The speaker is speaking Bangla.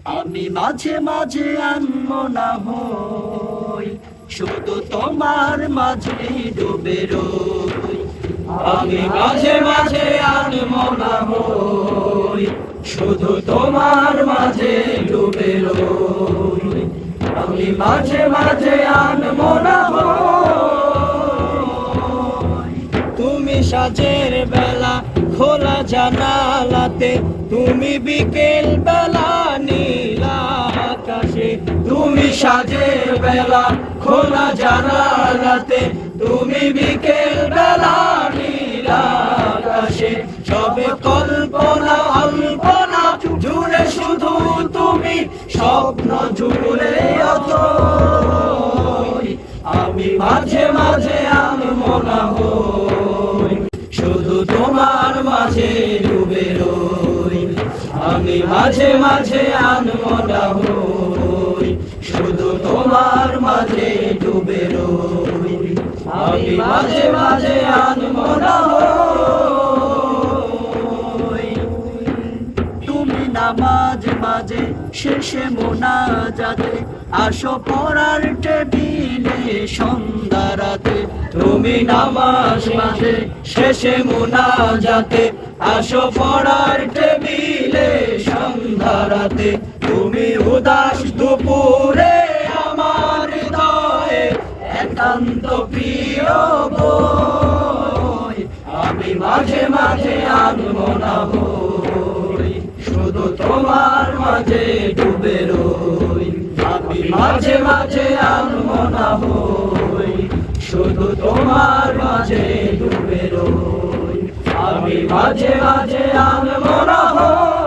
আমি মাঝে মাঝে আনমনা হই, শুধু তোমার মাঝে ডুবে রই। আমি মাঝে মাঝে আনমনা হই, শুধু তোমার মাঝে ডুবে রই। আমি মাঝে মাঝে আনমনা হই। তুমি সাজের বেলা খোলা জানালাতে, তুমি বিকেল বেলা নীল আকাশে। তুমি সাজের বেলা খোলা জানালাতে, তুমি বিকেল বেলা নীল আকাশে। সবে কল্পনা অল্পনা জুড়ে শুধু তুমি, স্বপ্ন জুড়ে অথই। আমি মাঝে মাঝে আনমনা হই, শুধু তোমার মাঝে ডুবে রই। আমি মাঝে মাঝে আনমনা হই, শুধু তোমার মাঝে ডুবে রই। আমি মাঝে মাঝে আনমনা হই। তুমি নামাজ মাঝে শেষে মোনাজাতে, আসো পড়ার টেবিলে সন্ধ্যা রাতে। তুমি নামাজ মাঝে শেষে মোনাজাতে, আসো পড়ার টেবিলে সন্ধ্যা রাতে। তুমি উদাস দুপুরে আমার হৃদয়ে একান্ত প্রিয় বই। আমি মাঝে মাঝে আনমনা হই, শুধু তোমার মাঝে ডুবে রই। আমি মাঝে মাঝে আনমনা হই, শুধু তোমার মাঝে ডুবে রই। আমি মাঝে মাঝে আনমনা হই।